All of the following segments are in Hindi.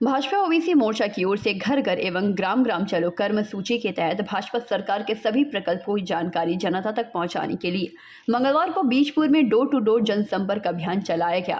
भाजपा ओबीसी मोर्चा की ओर से घर घर एवं ग्राम ग्राम चलो कर्म सूची के तहत भाजपा सरकार के सभी प्रकल्पों की जानकारी जनता तक पहुंचाने के लिए मंगलवार को बीजपुर में डोर टू डोर जनसंपर्क अभियान चलाया गया।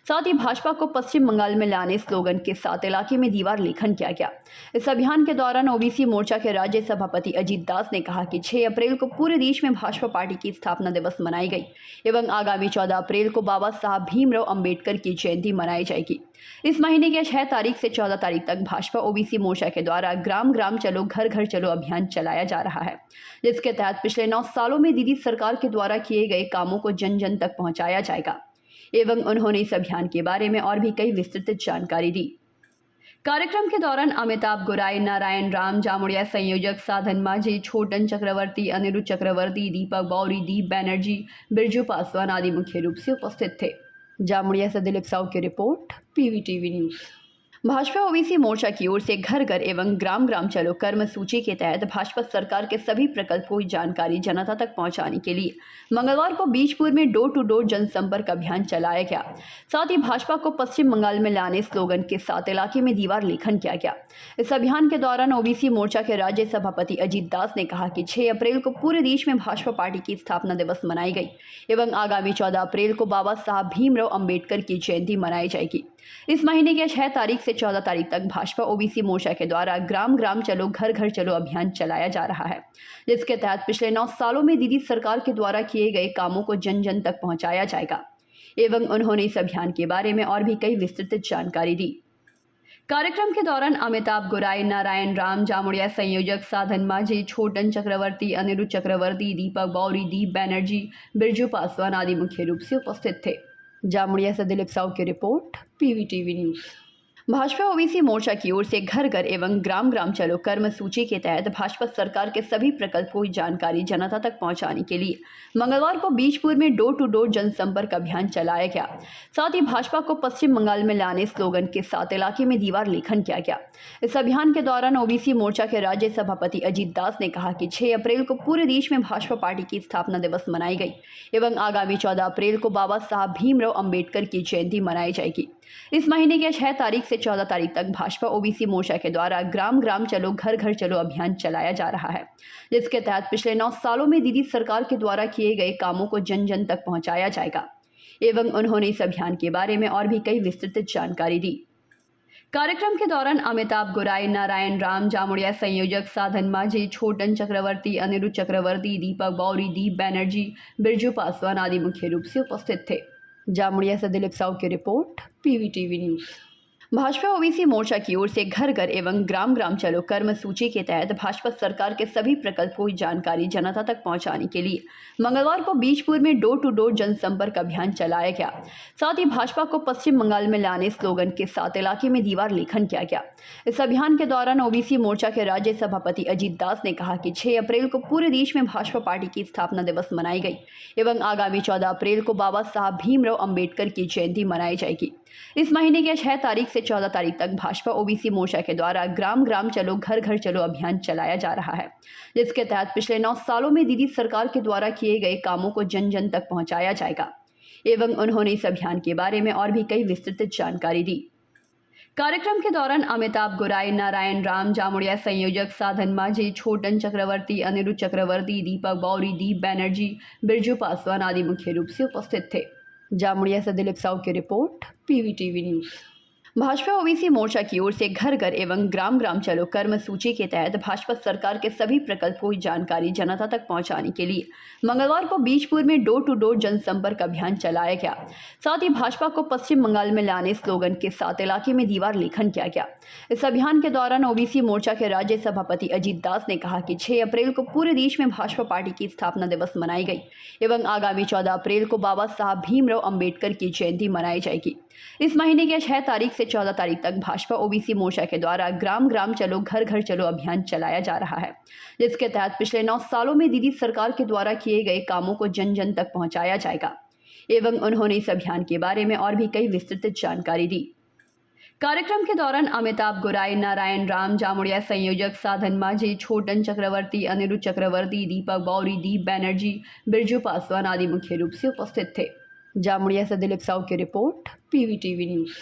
साथ ही भाजपा को पश्चिम बंगाल में लाने स्लोगन के साथ इलाके में दीवार लेखन किया गया। इस अभियान के दौरान ओबीसी मोर्चा के राज्य सभापति अजीत दास ने कहा कि 6 अप्रैल को पूरे देश में भाजपा पार्टी की स्थापना दिवस मनाई गई एवं आगामी 14 अप्रैल को बाबा साहब भीमराव अंबेडकर की जयंती मनाई जाएगी। इस महीने के 6 तारीख से 14 तारीख तक भाजपा ओबीसी मोर्चा के द्वारा ग्राम ग्राम चलो घर घर चलो अभियान चलाया जा रहा है, जिसके तहत पिछले 9 सालों में दीदी सरकार के द्वारा किए गए कामों को जन जन तक पहुंचाया जाएगा एवं उन्होंने इस अभियान के बारे में और भी कई विस्तृत जानकारी दी। कार्यक्रम के दौरान अमिताभ गुराई, नारायण राम जामुड़िया, संयोजक साधन माझी, छोटन चक्रवर्ती, अनिरुद्ध चक्रवर्ती, दीपक बौरी, दीप बैनर्जी, बिरजू पासवान आदि मुख्य रूप से उपस्थित थे। जामुड़िया से दिलीप साहू की रिपोर्ट, PVTV news. Bhajpa OBC Morcha की ओर से घर घर एवं ग्राम ग्राम चलो कर्म सूची के तहत भाजपा सरकार के सभी प्रकल्पों की जानकारी जनता तक पहुंचाने के लिए मंगलवार को बीजपुर में डोर टू डोर जनसंपर्क अभियान चलाया गया। साथ ही भाजपा को पश्चिम बंगाल में लाने स्लोगन के साथ इलाके में दीवार लेखन किया गया। इस अभियान के दौरान ओबीसी मोर्चा के राज्य सभापति अजीत दास ने कहा कि 6 अप्रैल को पूरे देश में भाजपा पार्टी की स्थापना दिवस मनाई गई एवं आगामी 14 अप्रैल को बाबा साहब भीमराव अंबेडकर की जयंती मनाई जाएगी। इस महीने के 6 तारीख से 14 तारीख तक भाजपा ओबीसी मोर्चा के द्वारा ग्राम ग्राम चलो घर घर चलो अभियान चलाया जा रहा है, जिसके तहत पिछले 9 सालों में दीदी सरकार के द्वारा किए गए कामों को जन जन तक पहुंचाया जाएगा एवं उन्होंने इस अभियान के बारे में और भी कई विस्तृत जानकारी दी। कार्यक्रम के दौरान अमिताभ गुराई, नारायण राम जामुड़िया, संयोजक साधन माझी, छोटन चक्रवर्ती, अनिरुद्ध चक्रवर्ती, दीपक बौरी, दीप बैनर्जी, बिरजू पासवान आदि मुख्य रूप से उपस्थित थे। जामुड़िया से दिलीप साहू की रिपोर्ट, PVTV news. Bhajpa OBC Morcha की ओर से घर घर एवं ग्राम ग्राम चलो कर्म सूची के तहत भाजपा सरकार के सभी प्रकल्पों की जानकारी जनता तक पहुंचाने के लिए मंगलवार को बीजपुर में डोर टू डोर जनसंपर्क अभियान चलाया गया। साथ ही भाजपा को पश्चिम बंगाल में लाने स्लोगन के साथ इलाके में दीवार लेखन किया गया। इस अभियान के दौरान ओबीसी मोर्चा के राज्य सभापति अजीत दास ने कहा कि 6 अप्रैल को पूरे देश में भाजपा पार्टी की स्थापना दिवस मनाई गई एवं आगामी 14 अप्रैल को बाबा साहब भीमराव अंबेडकर की जयंती मनाई जाएगी। इस महीने के 6 तारीख से 14 तारीख तक भाजपा ओबीसी मोर्चा के द्वारा ग्राम ग्राम चलो घर घर चलो अभियान चलाया जा रहा है, जिसके तहत पिछले 9 सालों में दीदी सरकार के द्वारा किए गए कामों को जन जन तक पहुंचाया जाएगा एवं उन्होंने इस अभियान के बारे में और भी कई विस्तृत जानकारी दी। कार्यक्रम के दौरान अमिताभ गुराई, नारायण राम जामुड़िया, संयोजक साधन माझी, छोटन चक्रवर्ती, अनिरुद्ध चक्रवर्ती, दीपक बौरी, दीप बैनर्जी, बिरजू पासवान आदि मुख्य रूप से उपस्थित थे। जामुड़िया से दिलीप साहू की रिपोर्ट, PVTV news. Bhajpa OBC Morcha की ओर से घर घर एवं ग्राम ग्राम चलो कर्म सूची के तहत भाजपा सरकार के सभी प्रकल्पों की जानकारी जनता तक पहुंचाने के लिए मंगलवार को बीजपुर में डोर टू डोर जनसंपर्क अभियान चलाया गया। साथ ही भाजपा को पश्चिम बंगाल में लाने स्लोगन के साथ इलाके में दीवार लेखन किया गया। इस अभियान के दौरान ओबीसी मोर्चा के राज्य सभापति अजीत दास ने कहा कि 6 अप्रैल को पूरे देश में भाजपा पार्टी की स्थापना दिवस मनाई गई एवं आगामी 14 अप्रैल को बाबा साहब भीमराव अंबेडकर की जयंती मनाई जाएगी। इस महीने के 6 तारीख से 14 तारीख तक भाजपा ओबीसी मोर्चा के द्वारा ग्राम ग्राम चलो घर घर चलो अभियान चलाया जा रहा है, जिसके तहत पिछले 9 सालों में दीदी सरकार के द्वारा किए गए कामों को जन जन तक पहुंचाया जाएगा एवं उन्होंने इस अभियान के बारे में और भी कई विस्तृत जानकारी दी। कार्यक्रम के दौरान अमिताभ गुराई, नारायण राम जामुड़िया, संयोजक साधन माझी, छोटन चक्रवर्ती, अनिरुद्ध चक्रवर्ती, दीपक बौरी, दीप बैनर्जी, बिरजू पासवान आदि मुख्य रूप से उपस्थित थे। जामुड़िया से दिलीप साहू की रिपोर्ट, PVTV news. Bhajpa OBC Morcha की ओर से घर घर एवं ग्राम ग्राम चलो कर्म सूची के तहत भाजपा सरकार के सभी प्रकल्पों की जानकारी जनता तक पहुंचाने के लिए मंगलवार को बीजपुर में डोर टू डोर जनसंपर्क अभियान चलाया गया। साथ ही भाजपा को पश्चिम बंगाल में लाने स्लोगन के साथ इलाके में दीवार लेखन किया गया। इस अभियान के दौरान ओबीसी मोर्चा के राज्य सभापति अजीत दास ने कहा कि 6 अप्रैल को पूरे देश में भाजपा पार्टी की स्थापना दिवस मनाई गई एवं आगामी 14 अप्रैल को बाबा साहब भीमराव अंबेडकर की जयंती मनाई जाएगी। इस महीने के 6 तारीख से 14 तारीख तक भाजपा ओबीसी मोर्चा के द्वारा ग्राम ग्राम चलो घर घर चलो अभियान चलाया जा रहा है, जिसके तहत पिछले 9 सालों में दीदी सरकार के द्वारा किए गए कामों को जन जन तक पहुंचाया जाएगा एवं उन्होंने इस अभियान के बारे में और भी कई विस्तृत जानकारी दी। कार्यक्रम के दौरान अमिताभ गुराई, नारायण राम जामुड़िया, संयोजक साधन माझी, छोटन चक्रवर्ती, अनिरुद्ध चक्रवर्ती, दीपक बौरी, दीप बैनर्जी, बिरजू पासवान आदि मुख्य रूप से उपस्थित थे। जामुड़िया से दिलीप साहू की रिपोर्ट, पीवीटीवी न्यूज़।